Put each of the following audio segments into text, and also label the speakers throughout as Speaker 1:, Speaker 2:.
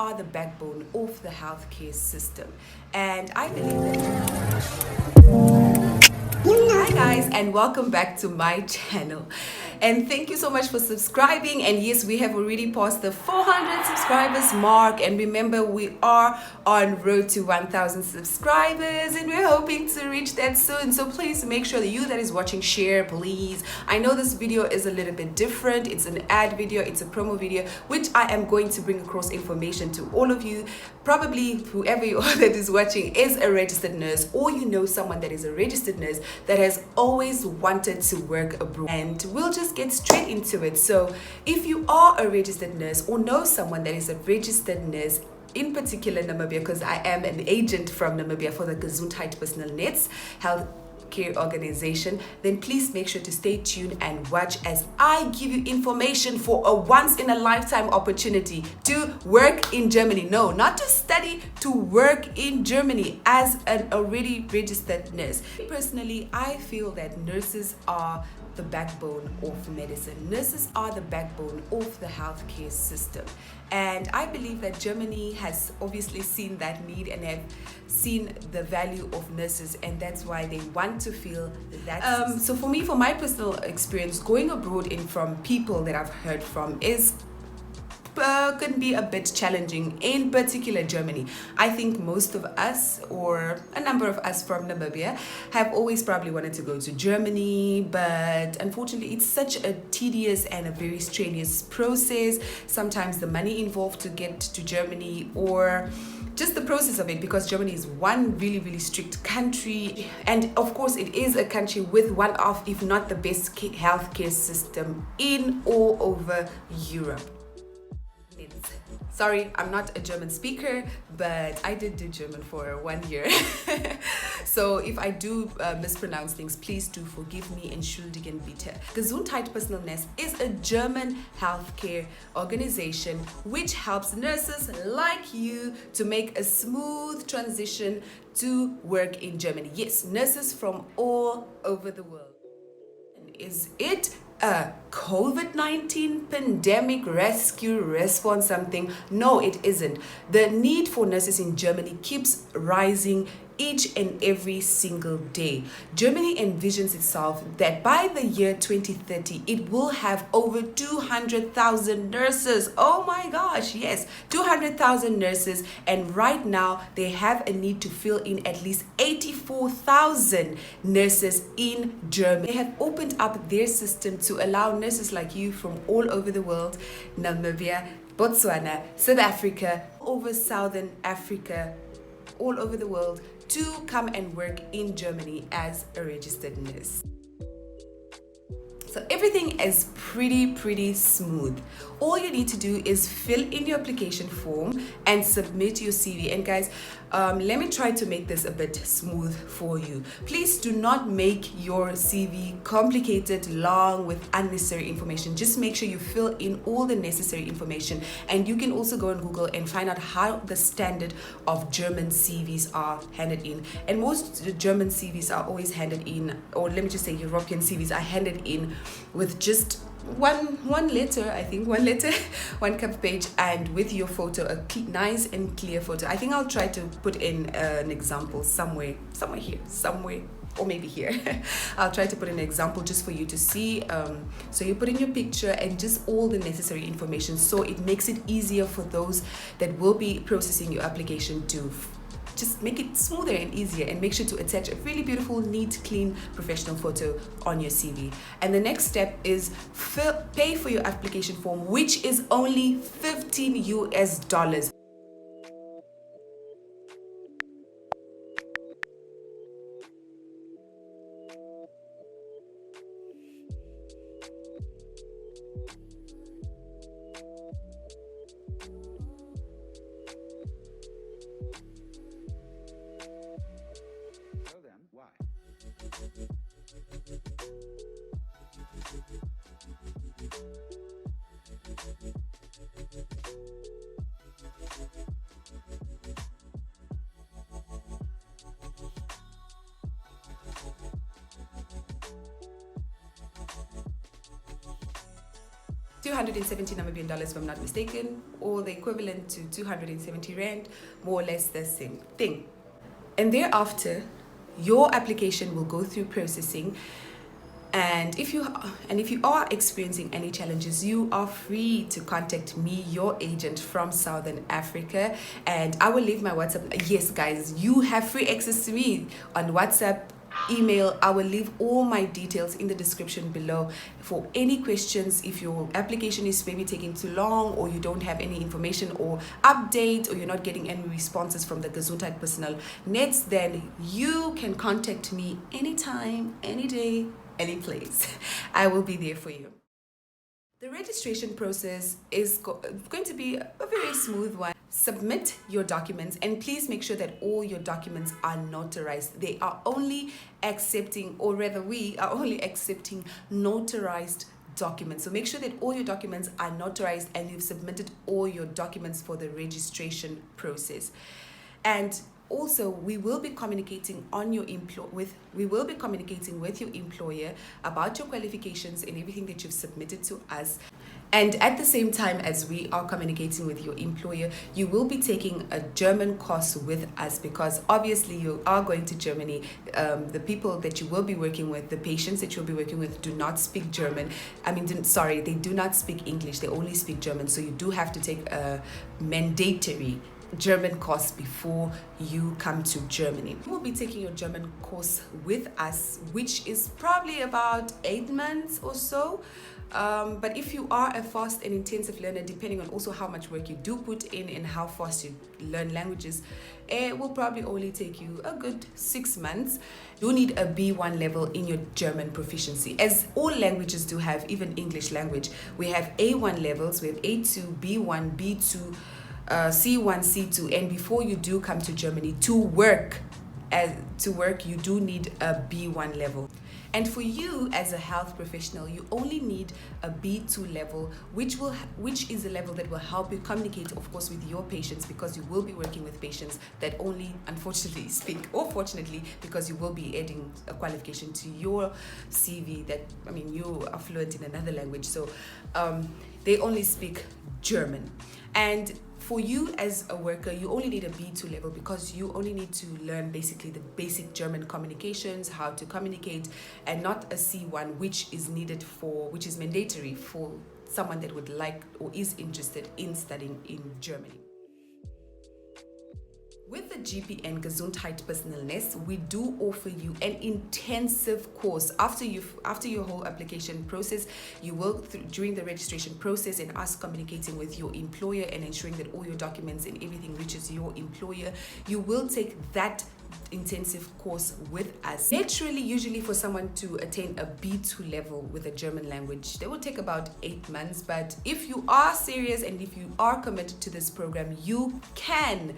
Speaker 1: are the backbone of the healthcare system, and I believe that. Hi guys, and welcome back to my channel, and thank you so much for subscribing. And yes, we have already passed the 400 subscribers mark, and remember, we are on road to 1000 subscribers, and we're hoping to reach that soon. So please make sure that you that is watching share, please. I know this video is a little bit different. It's an ad video, it's a promo video, which I am going to bring across information to all of you. Probably whoever you are that is watching is a registered nurse, or you know someone that is a registered nurse that has always wanted to work abroad, and we'll just get straight into it. So if you are a registered nurse or know someone that is a registered nurse, in particular Namibia, because I am an agent from Namibia for the Gesuntheit Netz health care organization, then please make sure to stay tuned and watch as I give you information for a once in a lifetime opportunity to work in Germany. No, not to study, to work in Germany as an already registered nurse. Personally, I feel that nurses are the backbone of medicine. Nurses are the backbone of the healthcare system, and I believe that Germany has obviously seen that need and have seen the value of nurses, and that's why they want to feel that. So for me, for my personal experience, going abroad in from people that I've heard from is can be a bit challenging, in particular Germany. I think most of us, or a number of us from Namibia, have always probably wanted to go to Germany, but unfortunately it's such a tedious and a very strenuous process. Sometimes the money involved to get to Germany, or just the process of it, because Germany is one really strict country, and of course it is a country with one of, if not the best healthcare system in all over Europe. Sorry, I'm not a German speaker, but I did do German for 1 year. So if I do mispronounce things, please do forgive me. Entschuldigen bitte. Gesuntheit Netz is a German healthcare organization which helps nurses like you to make a smooth transition to work in Germany. Yes, nurses from all over the world. Is it a COVID-19 pandemic rescue response something? No, it isn't. The need for nurses in Germany keeps rising each and every single day. Germany envisions itself that by the year 2030, it will have over 200,000 nurses. Oh my gosh, yes, 200,000 nurses. And right now, they have a need to fill in at least 84,000 nurses in Germany. They have opened up their system to allow nurses like you from all over the world, Namibia, Botswana, South Africa, over Southern Africa, all over the world, to come and work in Germany as a registered nurse. So everything is pretty smooth. All you need to do is fill in your application form and submit your CV. And guys, let me try to make this a bit smooth for you. Please do not make your CV complicated, long, with unnecessary information. Just make sure you fill in all the necessary information. And you can also go on Google and find out how the standard of German CVs are handed in. And most German CVs are always handed in, or let me just say European CVs are handed in with just one letter, I think one letter, one cover page, and with your photo, a nice and clear photo. I think I'll try to put in an example somewhere here, or maybe here. I'll try to put an example just for you to see. So you put in your picture and just all the necessary information, so it makes it easier for those that will be processing your application to just make it smoother and easier. And make sure to attach a really beautiful, neat, clean, professional photo on your CV. And the next step is pay for your application form, which is only $15 US. 270 Namibian dollars, if I'm not mistaken, or the equivalent to 270 Rand, more or less the same thing. And thereafter, your application will go through processing. And if you are experiencing any challenges, you are free to contact me, your agent from Southern Africa, and I will leave my WhatsApp. Yes, guys, you have free access to me on WhatsApp, email. I will leave all my details in the description below for any questions. If your application is maybe taking too long, or you don't have any information or update, or you're not getting any responses from the Gesuntheit personnel Netz, then you can contact me anytime, any day, any place. I will be there for you. The registration process is going to be a very smooth one. Submit your documents, and please make sure that all your documents are notarized. They are only accepting, or rather we are only accepting notarized documents. So make sure that all your documents are notarized and you've submitted all your documents for the registration process. And also, we will be communicating with your employer about your qualifications and everything that you've submitted to us. And at the same time as we are communicating with your employer, you will be taking a German course with us, because obviously you are going to Germany. The people that you will be working with, the patients that you'll be working with, do not speak German. They do not speak English. They only speak German. So you do have to take a mandatory German course before you come to Germany. You will be taking your German course with us, which is probably about 8 months or so. But if you are a fast and intensive learner, depending on also how much work you do put in and how fast you learn languages, it will probably only take you a good 6 months. You need a B1 level in your German proficiency, as all languages do have, even English language. We have A1 levels, we have A2, B1, B2, C1, C2, and before you do come to Germany to work, you do need a B1 level. And for you as a health professional, you only need a B2 level, which is a level that will help you communicate, of course, with your patients, because you will be working with patients that only, unfortunately, speak, or fortunately, because you will be adding a qualification to your CV that, you are fluent in another language, so they only speak German. And for you as a worker, you only need a B2 level, because you only need to learn basically the basic German communications, how to communicate, and not a C1, which is mandatory for someone that would like or is interested in studying in Germany. With the GPN Gesuntheit Personal Netz, we do offer you an intensive course. After your whole application process, you will, during the registration process and us communicating with your employer and ensuring that all your documents and everything reaches your employer, you will take that intensive course with us. Naturally, usually for someone to attain a B2 level with a German language, they will take about 8 months. But if you are serious and if you are committed to this program, you can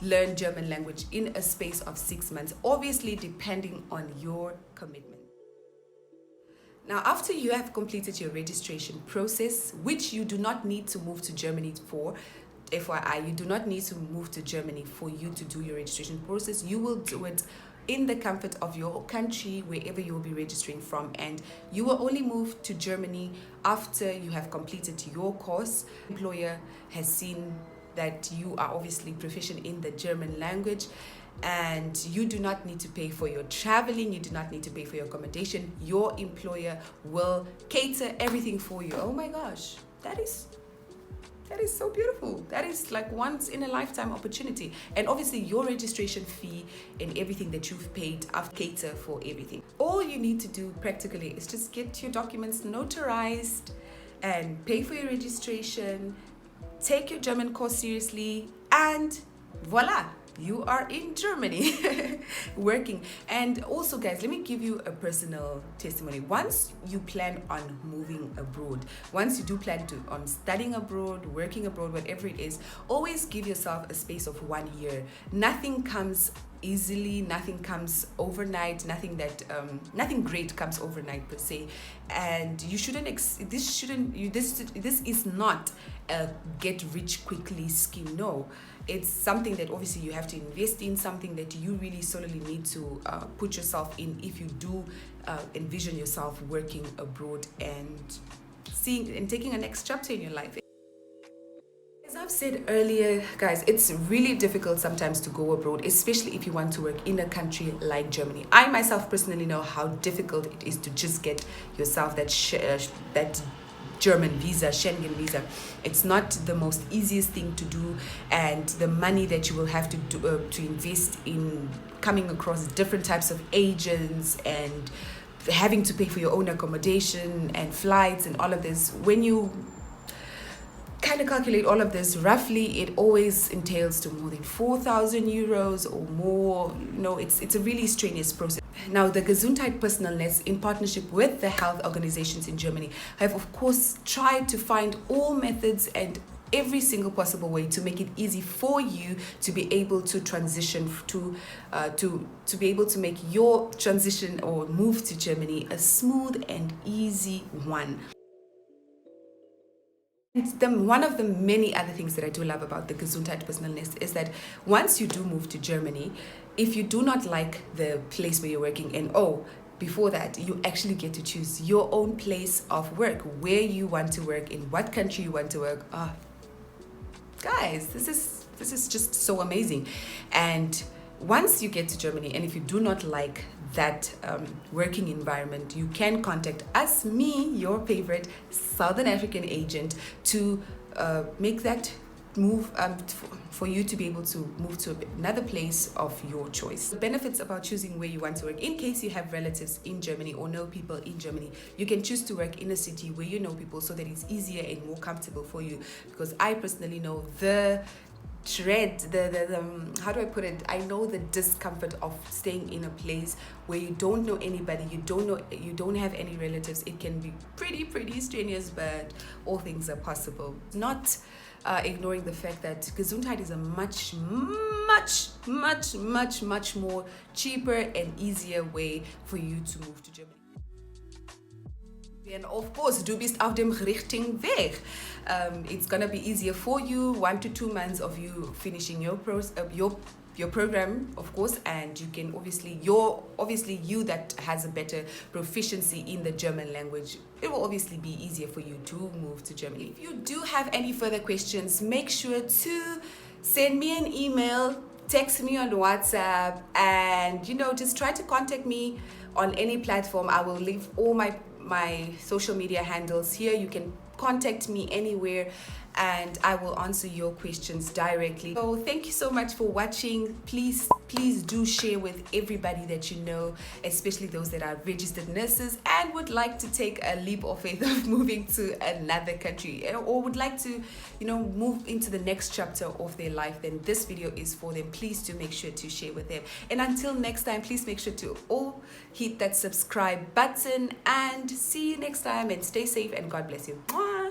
Speaker 1: learn German language in a space of 6 months, obviously depending on your commitment. Now, after you have completed your registration process, which you do not need to move to Germany for, FYI, you do not need to move to Germany for you to do your registration process. You will do it in the comfort of your country, wherever you will be registering from, and you will only move to Germany after you have completed your course. The employer has seen that you are obviously proficient in the German language, and you do not need to pay for your traveling, you do not need to pay for your accommodation. Your employer will cater everything for you. Oh my gosh, that is so beautiful. That is like once in a lifetime opportunity. And obviously your registration fee and everything that you've paid, I've cater for everything. All you need to do practically is just get your documents notarized and pay for your registration, take your German course seriously, and voila, you are in Germany working. And also, guys, let me give you a personal testimony. Once you plan on moving abroad, once you do plan on studying abroad, working abroad, whatever it is, always give yourself a space of 1 year. Nothing comes easily, nothing comes overnight, nothing great comes overnight per se, and you shouldn't this is not a get rich quickly scheme. No, it's something that obviously you have to invest in, something that you really solely need to put yourself in if you do envision yourself working abroad and seeing and taking a next chapter in your life. As I've said earlier, guys, it's really difficult sometimes to go abroad, especially if you want to work in a country like Germany. I myself personally know how difficult it is to just get yourself that German visa, Schengen visa. It's not the most easiest thing to do, and the money that you will have to do, to invest in coming across different types of agents and having to pay for your own accommodation and flights and all of this. When you kind of calculate all of this roughly, it always entails to more than 4,000 euros or more. It's a really strenuous process. Now, the Gesuntheit Personal Netz, in partnership with the health organizations in Germany, have of course tried to find all methods and every single possible way to make it easy for you to be able to transition to be able to make your transition or move to Germany a smooth and easy one. One of the many other things that I do love about the Gesuntheit Personal Netz is that once you do move to Germany, if you do not like the place where you're working, and before that, you actually get to choose your own place of work, where you want to work, in what country you want to work. Guys, this is just so amazing. And once you get to Germany, and if you do not like that working environment, you can contact us, me, your favorite Southern African agent, to make that move for you to be able to move to another place of your choice. The benefits about choosing where you want to work: in case you have relatives in Germany or know people in Germany, you can choose to work in a city where you know people, so that it's easier and more comfortable for you. Because I personally know the how do I put it? I know the discomfort of staying in a place where you don't know anybody, you don't have any relatives. It can be pretty strenuous, but all things are possible. Not ignoring the fact that Gesuntheit is a much more cheaper and easier way for you to move to Germany. And of course, du bist auf dem richtigen Weg. It's gonna be easier for you, 1 to 2 months of you finishing your program, of course, and you can obviously you that has a better proficiency in the German language, it will obviously be easier for you to move to Germany. If you do have any further questions, make sure to send me an email, text me on WhatsApp, and just try to contact me on any platform. I will leave all my social media handles here. You can contact me anywhere and I will answer your questions directly. So thank you so much for watching. Please do share with everybody that you know, especially those that are registered nurses and would like to take a leap of faith of moving to another country, or would like to move into the next chapter of their life. Then this video is for them. Please do make sure to share with them. And until next time, please make sure to all hit that subscribe button, and see you next time, and stay safe and God bless you. Mwah!